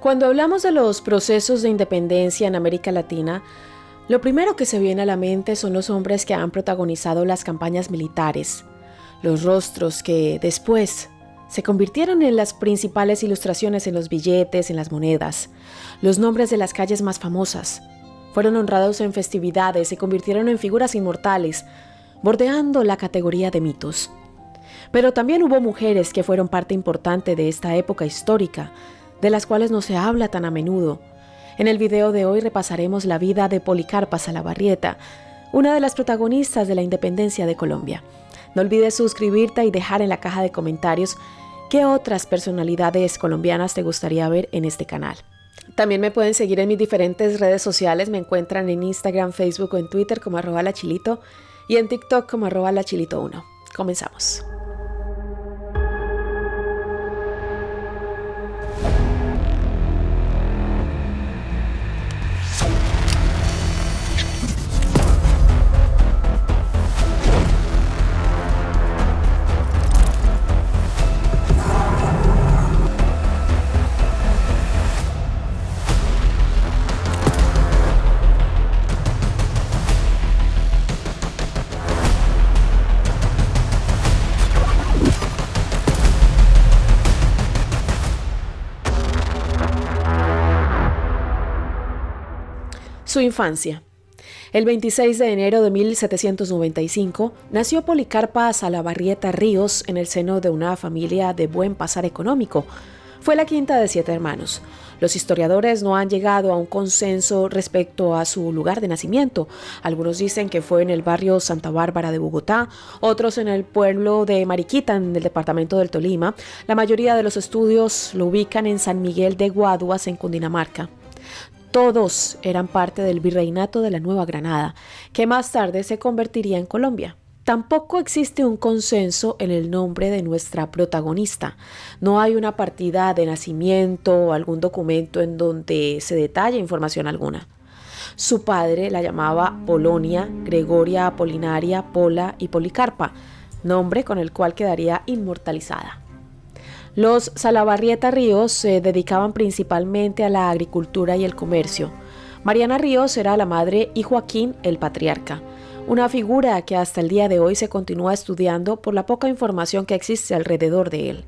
Cuando hablamos de los procesos de independencia en América Latina, lo primero que se viene a la mente son los hombres que han protagonizado las campañas militares, los rostros que después se convirtieron en las principales ilustraciones en los billetes, en las monedas, los nombres de las calles más famosas. Fueron honrados en festividades, se convirtieron en figuras inmortales, bordeando la categoría de mitos. Pero también hubo mujeres que fueron parte importante de esta época histórica, de las cuales no se habla tan a menudo. En el video de hoy repasaremos la vida de Policarpa Salabarrieta, una de las protagonistas de la independencia de Colombia. No olvides suscribirte y dejar en la caja de comentarios qué otras personalidades colombianas te gustaría ver en este canal. También me pueden seguir en mis diferentes redes sociales, me encuentran en Instagram, Facebook o en Twitter como @lachilito y en TikTok como @lachilito1. Comenzamos. Su infancia. El 26 de enero de 1795 nació Policarpa Salabarrieta Ríos en el seno de una familia de buen pasar económico. Fue la quinta de 7 hermanos. Los historiadores no han llegado a un consenso respecto a su lugar de nacimiento. Algunos dicen que fue en el barrio Santa Bárbara de Bogotá, otros en el pueblo de Mariquita, en el departamento del Tolima. La mayoría de los estudios lo ubican en San Miguel de Guaduas, en Cundinamarca. Todos eran parte del virreinato de la Nueva Granada, que más tarde se convertiría en Colombia. Tampoco existe un consenso en el nombre de nuestra protagonista. No hay una partida de nacimiento o algún documento en donde se detalle información alguna. Su padre la llamaba Polonia, Gregoria Apolinaria, Pola y Policarpa, nombre con el cual quedaría inmortalizada. Los Salabarrieta Ríos se dedicaban principalmente a la agricultura y el comercio. Mariana Ríos era la madre y Joaquín el patriarca, una figura que hasta el día de hoy se continúa estudiando por la poca información que existe alrededor de él.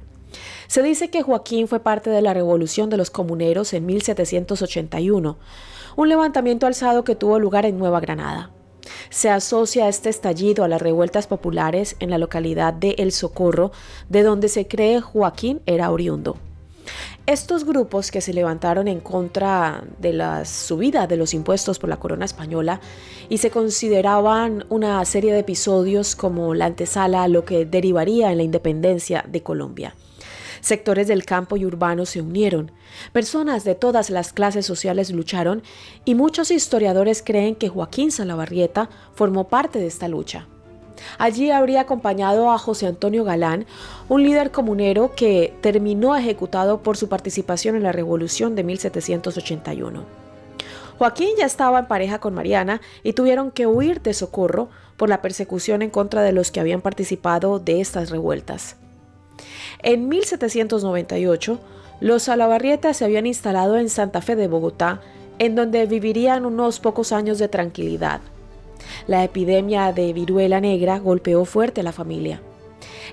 Se dice que Joaquín fue parte de la Revolución de los Comuneros en 1781, un levantamiento alzado que tuvo lugar en Nueva Granada. Se asocia este estallido a las revueltas populares en la localidad de El Socorro, de donde se cree Joaquín era oriundo. Estos grupos que se levantaron en contra de la subida de los impuestos por la corona española y se consideraban una serie de episodios como la antesala a lo que derivaría en la independencia de Colombia. Sectores del campo y urbano se unieron, personas de todas las clases sociales lucharon y muchos historiadores creen que Joaquín Salabarrieta formó parte de esta lucha. Allí habría acompañado a José Antonio Galán, un líder comunero que terminó ejecutado por su participación en la Revolución de 1781. Joaquín ya estaba en pareja con Mariana y tuvieron que huir de Socorro por la persecución en contra de los que habían participado de estas revueltas. En 1798, los Salabarrieta se habían instalado en Santa Fe de Bogotá, en donde vivirían unos pocos años de tranquilidad. La epidemia de viruela negra golpeó fuerte a la familia.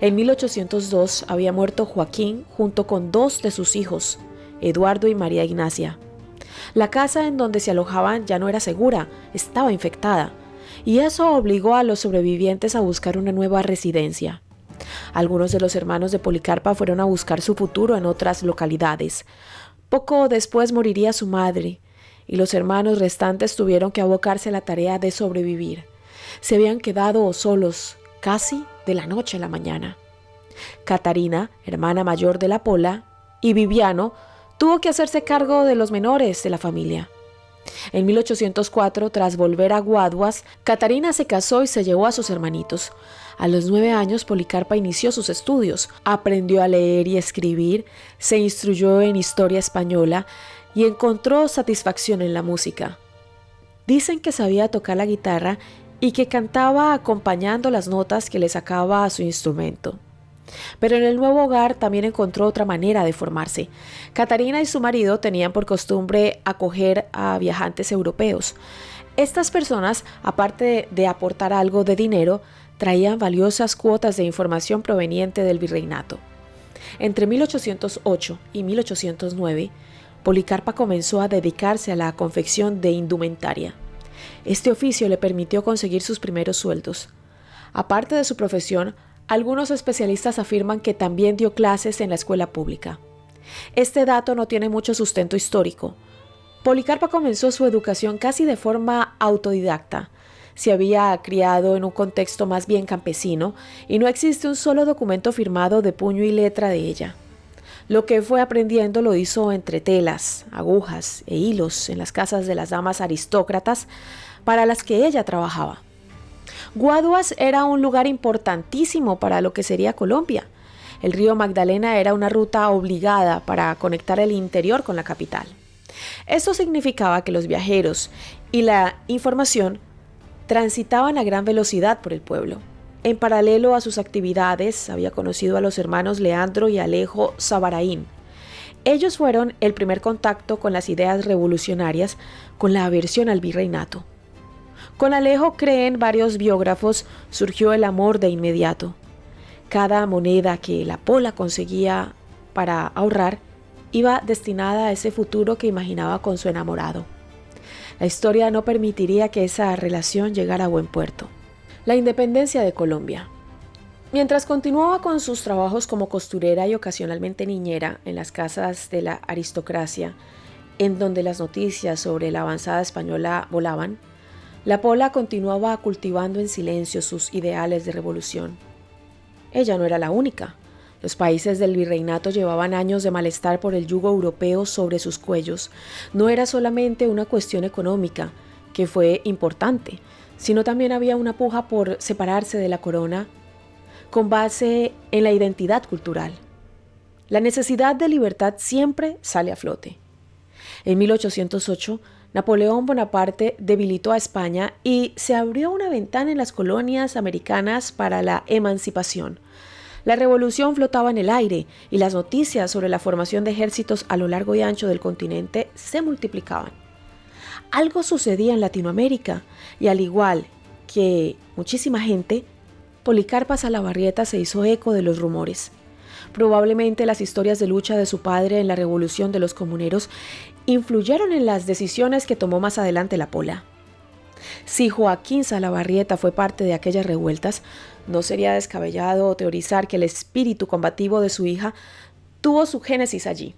En 1802 había muerto Joaquín junto con 2 de sus hijos, Eduardo y María Ignacia. La casa en donde se alojaban ya no era segura, estaba infectada, y eso obligó a los sobrevivientes a buscar una nueva residencia. Algunos de los hermanos de Policarpa fueron a buscar su futuro en otras localidades. Poco después moriría su madre, y los hermanos restantes tuvieron que abocarse a la tarea de sobrevivir. Se habían quedado solos, casi de la noche a la mañana. Catarina, hermana mayor de la Pola, y Viviano, tuvo que hacerse cargo de los menores de la familia. En 1804, tras volver a Guaduas, Catarina se casó y se llevó a sus hermanitos. A los 9 años, Policarpa inició sus estudios, aprendió a leer y escribir, se instruyó en historia española y encontró satisfacción en la música. Dicen que sabía tocar la guitarra y que cantaba acompañando las notas que le sacaba a su instrumento. Pero en el nuevo hogar también encontró otra manera de formarse. Catarina y su marido tenían por costumbre acoger a viajantes europeos. Estas personas, aparte de aportar algo de dinero, traían valiosas cuotas de información proveniente del virreinato. Entre 1808 y 1809, Policarpa comenzó a dedicarse a la confección de indumentaria. Este oficio le permitió conseguir sus primeros sueldos. Aparte de su profesión, algunos especialistas afirman que también dio clases en la escuela pública. Este dato no tiene mucho sustento histórico. Policarpa comenzó su educación casi de forma autodidacta. Se había criado en un contexto más bien campesino y no existe un solo documento firmado de puño y letra de ella. Lo que fue aprendiendo lo hizo entre telas, agujas e hilos en las casas de las damas aristócratas para las que ella trabajaba. Guaduas era un lugar importantísimo para lo que sería Colombia. El río Magdalena era una ruta obligada para conectar el interior con la capital. Esto significaba que los viajeros y la información transitaban a gran velocidad por el pueblo. En paralelo a sus actividades, había conocido a los hermanos Leandro y Alejo Sabaraín. Ellos fueron el primer contacto con las ideas revolucionarias, con la aversión al virreinato. Con Alejo, creen varios biógrafos, surgió el amor de inmediato. Cada moneda que la Pola conseguía para ahorrar iba destinada a ese futuro que imaginaba con su enamorado. La historia no permitiría que esa relación llegara a buen puerto. La independencia de Colombia. Mientras continuaba con sus trabajos como costurera y ocasionalmente niñera en las casas de la aristocracia, en donde las noticias sobre la avanzada española volaban, la Pola continuaba cultivando en silencio sus ideales de revolución. Ella no era la única. Los países del virreinato llevaban años de malestar por el yugo europeo sobre sus cuellos. No era solamente una cuestión económica, que fue importante, sino también había una puja por separarse de la corona con base en la identidad cultural. La necesidad de libertad siempre sale a flote. En 1808, Napoleón Bonaparte debilitó a España y se abrió una ventana en las colonias americanas para la emancipación. La revolución flotaba en el aire y las noticias sobre la formación de ejércitos a lo largo y ancho del continente se multiplicaban. Algo sucedía en Latinoamérica y, al igual que muchísima gente, Policarpa Salabarrieta se hizo eco de los rumores. Probablemente las historias de lucha de su padre en la revolución de los comuneros influyeron en las decisiones que tomó más adelante la Pola. Si Joaquín Salabarrieta fue parte de aquellas revueltas, no sería descabellado teorizar que el espíritu combativo de su hija tuvo su génesis allí.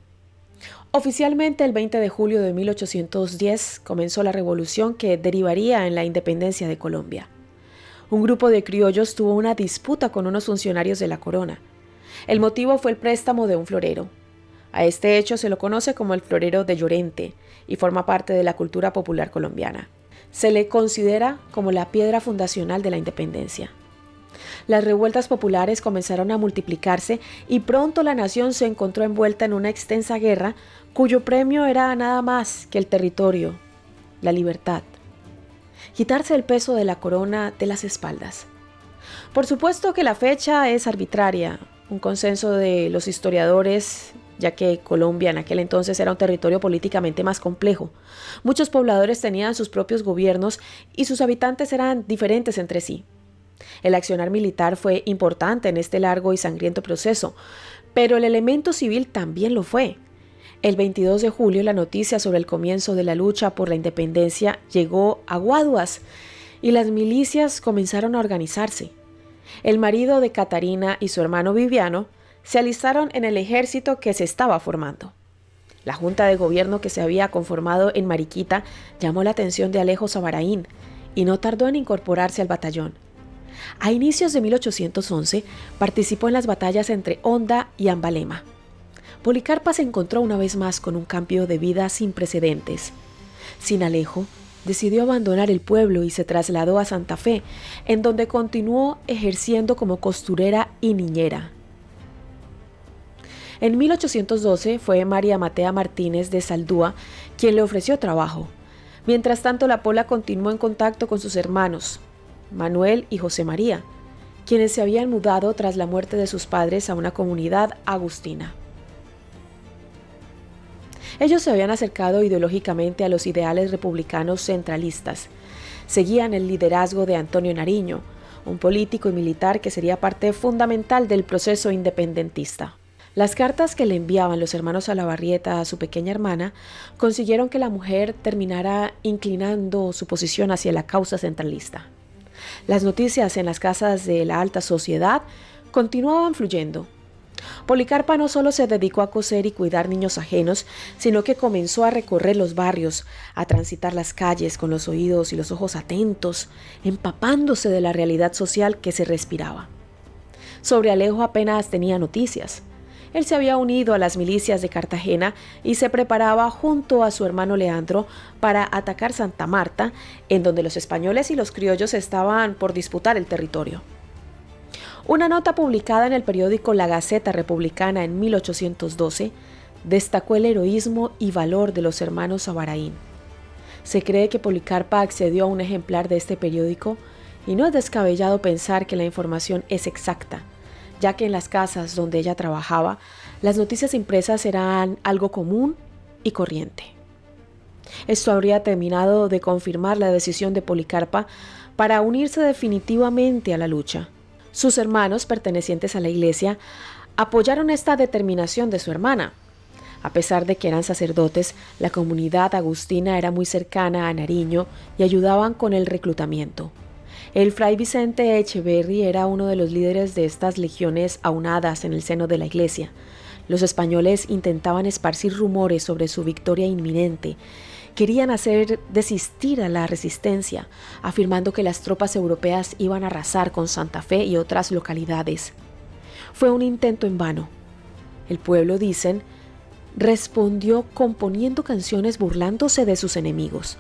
Oficialmente, el 20 de julio de 1810 comenzó la revolución que derivaría en la independencia de Colombia. Un grupo de criollos tuvo una disputa con unos funcionarios de la corona. El motivo fue el préstamo de un florero. A este hecho se lo conoce como el florero de Llorente y forma parte de la cultura popular colombiana. Se le considera como la piedra fundacional de la independencia. Las revueltas populares comenzaron a multiplicarse y pronto la nación se encontró envuelta en una extensa guerra cuyo premio era nada más que el territorio, la libertad. Quitarse el peso de la corona de las espaldas. Por supuesto que la fecha es arbitraria, un consenso de los historiadores, ya que Colombia en aquel entonces era un territorio políticamente más complejo. Muchos pobladores tenían sus propios gobiernos y sus habitantes eran diferentes entre sí. El accionar militar fue importante en este largo y sangriento proceso, pero el elemento civil también lo fue. El 22 de julio la noticia sobre el comienzo de la lucha por la independencia llegó a Guaduas y las milicias comenzaron a organizarse. El marido de Catarina y su hermano Viviano se alistaron en el ejército que se estaba formando. La junta de gobierno que se había conformado en Mariquita llamó la atención de Alejo Sabaraín y no tardó en incorporarse al batallón. A inicios de 1811 participó en las batallas entre Honda y Ambalema. Policarpa se encontró una vez más con un cambio de vida sin precedentes. Sin Alejo, decidió abandonar el pueblo y se trasladó a Santa Fe, en donde continuó ejerciendo como costurera y niñera. En 1812 fue María Matea Martínez de Saldúa quien le ofreció trabajo. Mientras tanto, la Pola continuó en contacto con sus hermanos, Manuel y José María, quienes se habían mudado tras la muerte de sus padres a una comunidad agustina. Ellos se habían acercado ideológicamente a los ideales republicanos centralistas. Seguían el liderazgo de Antonio Nariño, un político y militar que sería parte fundamental del proceso independentista. Las cartas que le enviaban los hermanos Salabarrieta a su pequeña hermana consiguieron que la mujer terminara inclinando su posición hacia la causa centralista. Las noticias en las casas de la alta sociedad continuaban fluyendo. Policarpa no solo se dedicó a coser y cuidar niños ajenos, sino que comenzó a recorrer los barrios, a transitar las calles con los oídos y los ojos atentos, empapándose de la realidad social que se respiraba. Sobre Alejo apenas tenía noticias. Él se había unido a las milicias de Cartagena y se preparaba junto a su hermano Leandro para atacar Santa Marta, en donde los españoles y los criollos estaban por disputar el territorio. Una nota publicada en el periódico La Gaceta Republicana en 1812 destacó el heroísmo y valor de los hermanos Abaraín. Se cree que Policarpa accedió a un ejemplar de este periódico y no es descabellado pensar que la información es exacta, ya que en las casas donde ella trabajaba, las noticias impresas eran algo común y corriente. Esto habría terminado de confirmar la decisión de Policarpa para unirse definitivamente a la lucha. Sus hermanos, pertenecientes a la iglesia, apoyaron esta determinación de su hermana. A pesar de que eran sacerdotes, la comunidad agustina era muy cercana a Nariño y ayudaban con el reclutamiento. El fray Vicente Echeverri era uno de los líderes de estas legiones aunadas en el seno de la iglesia. Los españoles intentaban esparcir rumores sobre su victoria inminente. Querían hacer desistir a la resistencia, afirmando que las tropas europeas iban a arrasar con Santa Fe y otras localidades. Fue un intento en vano. El pueblo, dicen, respondió componiendo canciones burlándose de sus enemigos.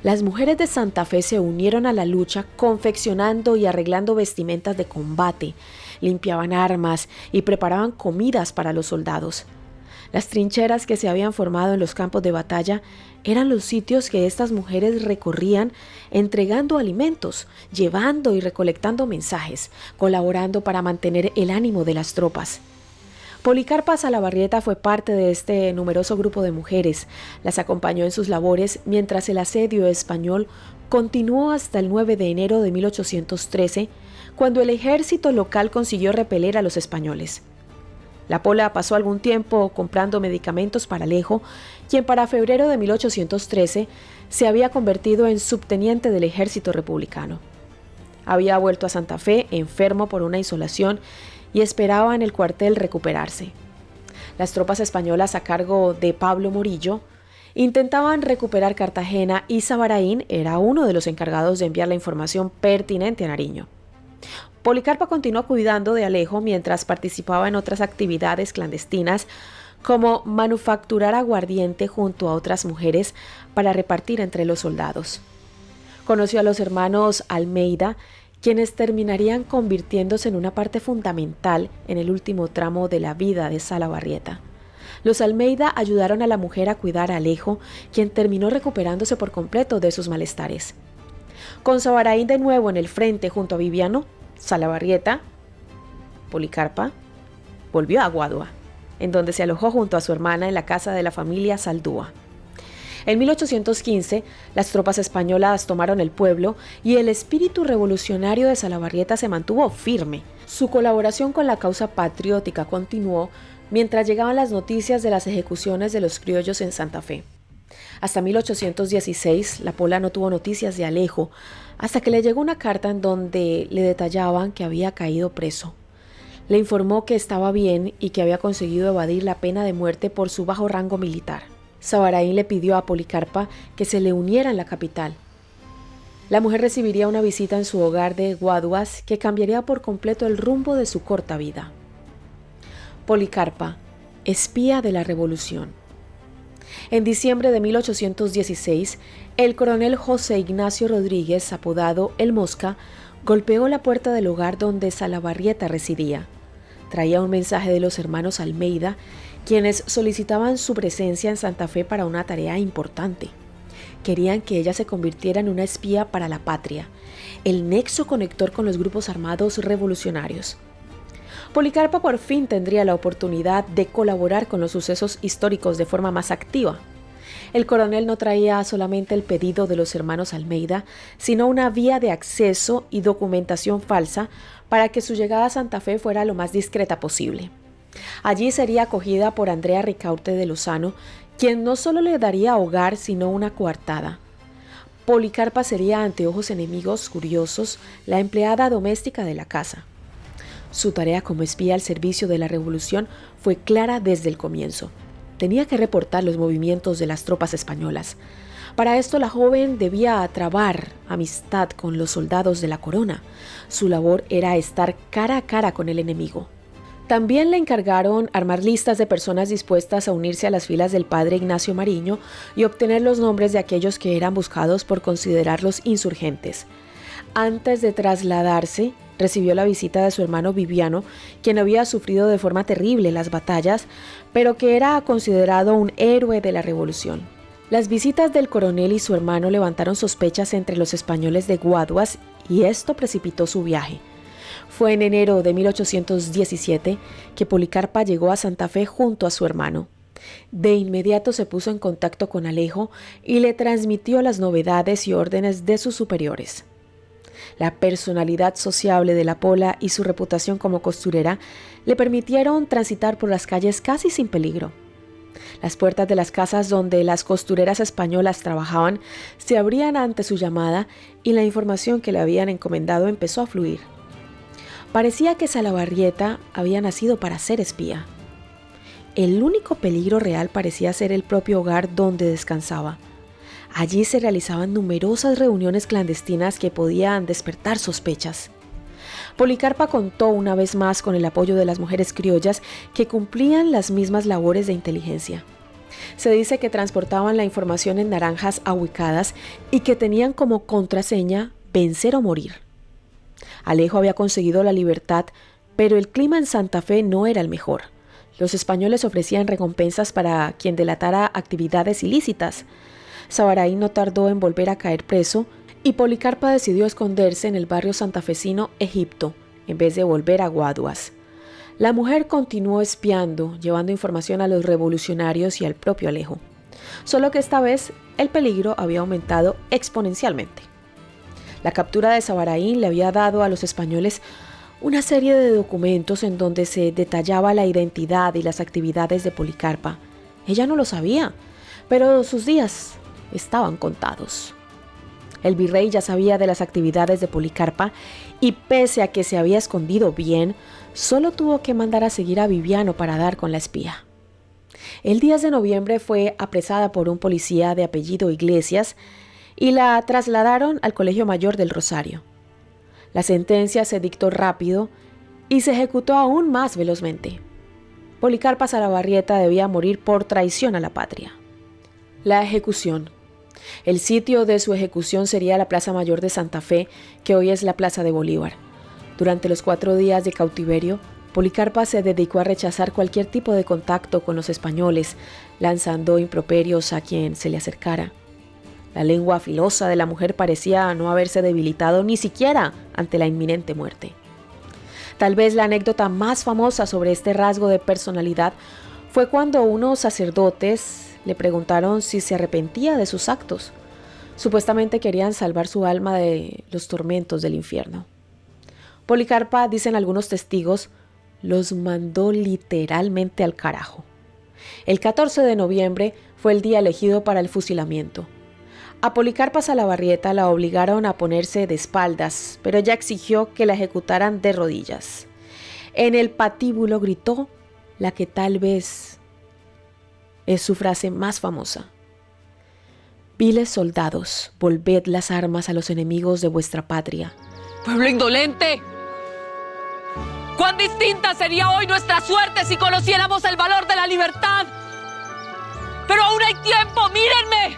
Las mujeres de Santa Fe se unieron a la lucha confeccionando y arreglando vestimentas de combate, limpiaban armas y preparaban comidas para los soldados. Las trincheras que se habían formado en los campos de batalla eran los sitios que estas mujeres recorrían entregando alimentos, llevando y recolectando mensajes, colaborando para mantener el ánimo de las tropas. Policarpa Salabarrieta fue parte de este numeroso grupo de mujeres. Las acompañó en sus labores mientras el asedio español continuó hasta el 9 de enero de 1813, cuando el ejército local consiguió repeler a los españoles. La Pola pasó algún tiempo comprando medicamentos para Alejo, quien para febrero de 1813 se había convertido en subteniente del ejército republicano. Había vuelto a Santa Fe enfermo por una insolación y esperaba en el cuartel recuperarse. Las tropas españolas a cargo de Pablo Morillo intentaban recuperar Cartagena y Sabaraín era uno de los encargados de enviar la información pertinente a Nariño. Policarpa continuó cuidando de Alejo mientras participaba en otras actividades clandestinas como manufacturar aguardiente junto a otras mujeres para repartir entre los soldados. Conoció a los hermanos Almeida, quienes terminarían convirtiéndose en una parte fundamental en el último tramo de la vida de Salabarrieta. Los Almeida ayudaron a la mujer a cuidar a Alejo, quien terminó recuperándose por completo de sus malestares. Con Sabaraín de nuevo en el frente junto a Viviano, Salabarrieta, Policarpa, volvió a Guadua, en donde se alojó junto a su hermana en la casa de la familia Saldúa. En 1815, las tropas españolas tomaron el pueblo y el espíritu revolucionario de Salabarrieta se mantuvo firme. Su colaboración con la causa patriótica continuó mientras llegaban las noticias de las ejecuciones de los criollos en Santa Fe. Hasta 1816, la Pola no tuvo noticias de Alejo, hasta que le llegó una carta en donde le detallaban que había caído preso. Le informó que estaba bien y que había conseguido evadir la pena de muerte por su bajo rango militar. Sabaraín le pidió a Policarpa que se le uniera en la capital. La mujer recibiría una visita en su hogar de Guaduas que cambiaría por completo el rumbo de su corta vida. Policarpa, espía de la revolución. En diciembre de 1816, el coronel José Ignacio Rodríguez, apodado El Mosca, golpeó la puerta del hogar donde Salabarrieta residía. Traía un mensaje de los hermanos Almeida, quienes solicitaban su presencia en Santa Fe para una tarea importante. Querían que ella se convirtiera en una espía para la patria, el nexo conector con los grupos armados revolucionarios. Policarpa por fin tendría la oportunidad de colaborar con los sucesos históricos de forma más activa. El coronel no traía solamente el pedido de los hermanos Almeida, sino una vía de acceso y documentación falsa para que su llegada a Santa Fe fuera lo más discreta posible. Allí sería acogida por Andrea Ricaurte de Lozano, quien no solo le daría hogar, sino una coartada. Policarpa sería, ante ojos enemigos curiosos, la empleada doméstica de la casa. Su tarea como espía al servicio de la revolución fue clara desde el comienzo. Tenía que reportar los movimientos de las tropas españolas. Para esto la joven debía trabar amistad con los soldados de la corona. Su labor era estar cara a cara con el enemigo. También le encargaron armar listas de personas dispuestas a unirse a las filas del padre Ignacio Mariño y obtener los nombres de aquellos que eran buscados por considerarlos insurgentes. Antes de trasladarse, recibió la visita de su hermano Viviano, quien había sufrido de forma terrible las batallas, pero que era considerado un héroe de la revolución. Las visitas del coronel y su hermano levantaron sospechas entre los españoles de Guaduas y esto precipitó su viaje. Fue en enero de 1817 que Policarpa llegó a Santa Fe junto a su hermano. De inmediato se puso en contacto con Alejo y le transmitió las novedades y órdenes de sus superiores. La personalidad sociable de la Pola y su reputación como costurera le permitieron transitar por las calles casi sin peligro. Las puertas de las casas donde las costureras españolas trabajaban se abrían ante su llamada y la información que le habían encomendado empezó a fluir. Parecía que Salabarrieta había nacido para ser espía. El único peligro real parecía ser el propio hogar donde descansaba. Allí se realizaban numerosas reuniones clandestinas que podían despertar sospechas. Policarpa contó una vez más con el apoyo de las mujeres criollas que cumplían las mismas labores de inteligencia. Se dice que transportaban la información en naranjas ahuecadas y que tenían como contraseña vencer o morir. Alejo había conseguido la libertad, pero el clima en Santa Fe no era el mejor. Los españoles ofrecían recompensas para quien delatara actividades ilícitas. Sabarain no tardó en volver a caer preso y Policarpa decidió esconderse en el barrio santafesino Egipto, en vez de volver a Guaduas. La mujer continuó espiando, llevando información a los revolucionarios y al propio Alejo. Solo que esta vez el peligro había aumentado exponencialmente. La captura de Sabarain le había dado a los españoles una serie de documentos en donde se detallaba la identidad y las actividades de Policarpa. Ella no lo sabía, pero sus días estaban contados. El virrey ya sabía de las actividades de Policarpa y pese a que se había escondido bien, solo tuvo que mandar a seguir a Viviano para dar con la espía. El 10 de noviembre fue apresada por un policía de apellido Iglesias y la trasladaron al Colegio Mayor del Rosario. La sentencia se dictó rápido y se ejecutó aún más velozmente. Policarpa Salabarrieta debía morir por traición a la patria. La ejecución. El sitio de su ejecución sería la Plaza Mayor de Santa Fe, que hoy es la Plaza de Bolívar. Durante los 4 días de cautiverio, Policarpa se dedicó a rechazar cualquier tipo de contacto con los españoles, lanzando improperios a quien se le acercara. La lengua filosa de la mujer parecía no haberse debilitado ni siquiera ante la inminente muerte. Tal vez la anécdota más famosa sobre este rasgo de personalidad fue cuando unos sacerdotes le preguntaron si se arrepentía de sus actos. Supuestamente querían salvar su alma de los tormentos del infierno. Policarpa, dicen algunos testigos, los mandó literalmente al carajo. El 14 de noviembre fue el día elegido para el fusilamiento. A Policarpa Salabarrieta la obligaron a ponerse de espaldas, pero ella exigió que la ejecutaran de rodillas. En el patíbulo gritó la que tal vez es su frase más famosa: «Viles soldados, volved las armas a los enemigos de vuestra patria». ¡Pueblo indolente! ¡Cuán distinta sería hoy nuestra suerte si conociéramos el valor de la libertad! ¡Pero aún hay tiempo! ¡Mírenme!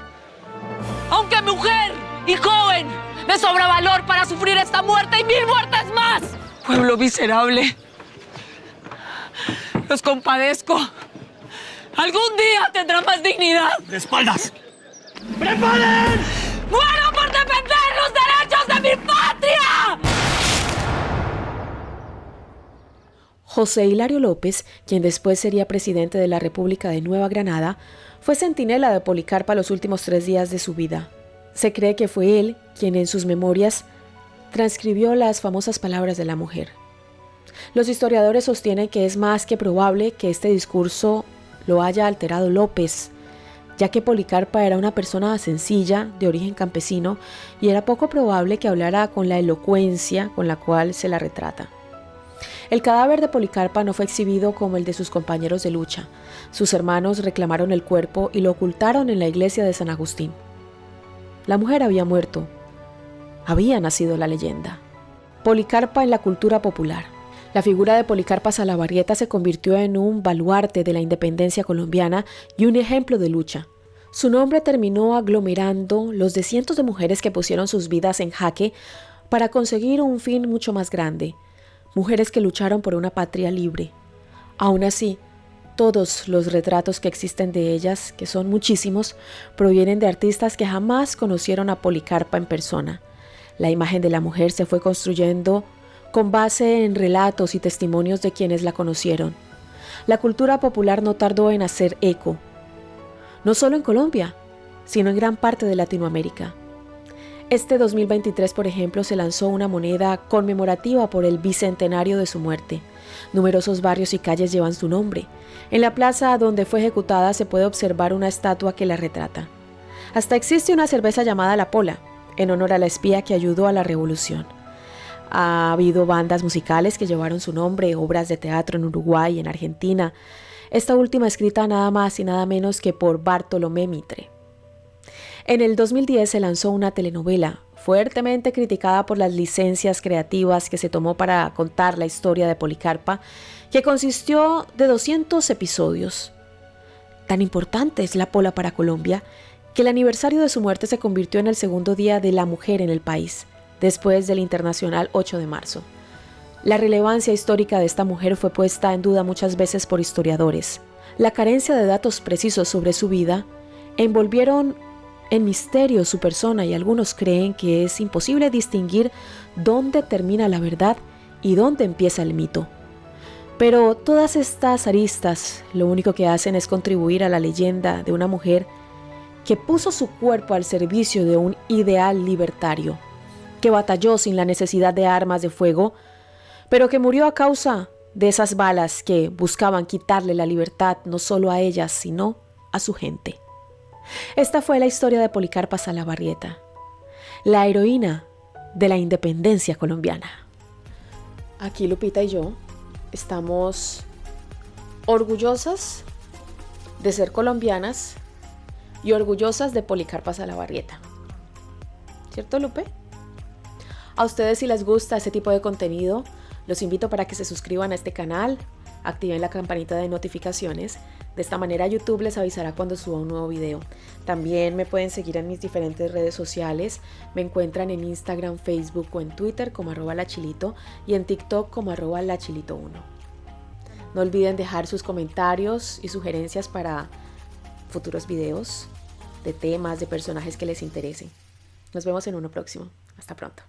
Aunque mujer y joven, me sobra valor para sufrir esta muerte y 1000 muertes más. Pueblo miserable, los compadezco. Algún día tendrán más dignidad. ¡De espaldas! ¡Preparen! ¡Muero por defender los derechos de mi patria! José Hilario López, quien después sería presidente de la República de Nueva Granada, fue centinela de Policarpa los últimos 3 días de su vida. Se cree que fue él quien en sus memorias transcribió las famosas palabras de la mujer. Los historiadores sostienen que es más que probable que este discurso lo haya alterado López, ya que Policarpa era una persona sencilla, de origen campesino, y era poco probable que hablara con la elocuencia con la cual se la retrata. El cadáver de Policarpa no fue exhibido como el de sus compañeros de lucha. Sus hermanos reclamaron el cuerpo y lo ocultaron en la iglesia de San Agustín. La mujer había muerto. Había nacido la leyenda. Policarpa en la cultura popular. La figura de Policarpa Salabarrieta se convirtió en un baluarte de la independencia colombiana y un ejemplo de lucha. Su nombre terminó aglomerando los de cientos de mujeres que pusieron sus vidas en jaque para conseguir un fin mucho más grande. Mujeres que lucharon por una patria libre. Aún así, todos los retratos que existen de ellas, que son muchísimos, provienen de artistas que jamás conocieron a Policarpa en persona. La imagen de la mujer se fue construyendo con base en relatos y testimonios de quienes la conocieron. La cultura popular no tardó en hacer eco, no solo en Colombia, sino en gran parte de Latinoamérica. Este 2023, por ejemplo, se lanzó una moneda conmemorativa por el bicentenario de su muerte. Numerosos barrios y calles llevan su nombre. En la plaza donde fue ejecutada se puede observar una estatua que la retrata. Hasta existe una cerveza llamada La Pola, en honor a la espía que ayudó a la revolución. Ha habido bandas musicales que llevaron su nombre, obras de teatro en Uruguay y en Argentina, esta última escrita nada más y nada menos que por Bartolomé Mitre. En el 2010 se lanzó una telenovela, fuertemente criticada por las licencias creativas que se tomó para contar la historia de Policarpa, que consistió de 200 episodios. Tan importante es la Pola para Colombia, que el aniversario de su muerte se convirtió en el segundo Día de la Mujer en el país, después del Internacional 8 de marzo. La relevancia histórica de esta mujer fue puesta en duda muchas veces por historiadores. La carencia de datos precisos sobre su vida envolvieron en misterio su persona y algunos creen que es imposible distinguir dónde termina la verdad y dónde empieza el mito. Pero todas estas aristas lo único que hacen es contribuir a la leyenda de una mujer que puso su cuerpo al servicio de un ideal libertario, que batalló sin la necesidad de armas de fuego, pero que murió a causa de esas balas que buscaban quitarle la libertad no solo a ellas, sino a su gente. Esta fue la historia de Policarpa Salabarrieta, la heroína de la independencia colombiana. Aquí Lupita y yo estamos orgullosas de ser colombianas y orgullosas de Policarpa Salabarrieta. ¿Cierto, Lupe? A ustedes, si les gusta este tipo de contenido, los invito para que se suscriban a este canal, activen la campanita de notificaciones. De esta manera YouTube les avisará cuando suba un nuevo video. También me pueden seguir en mis diferentes redes sociales. Me encuentran en Instagram, Facebook o en Twitter como @lachilito y en TikTok como @lachilito1. No olviden dejar sus comentarios y sugerencias para futuros videos de temas, de personajes que les interesen. Nos vemos en uno próximo. Hasta pronto.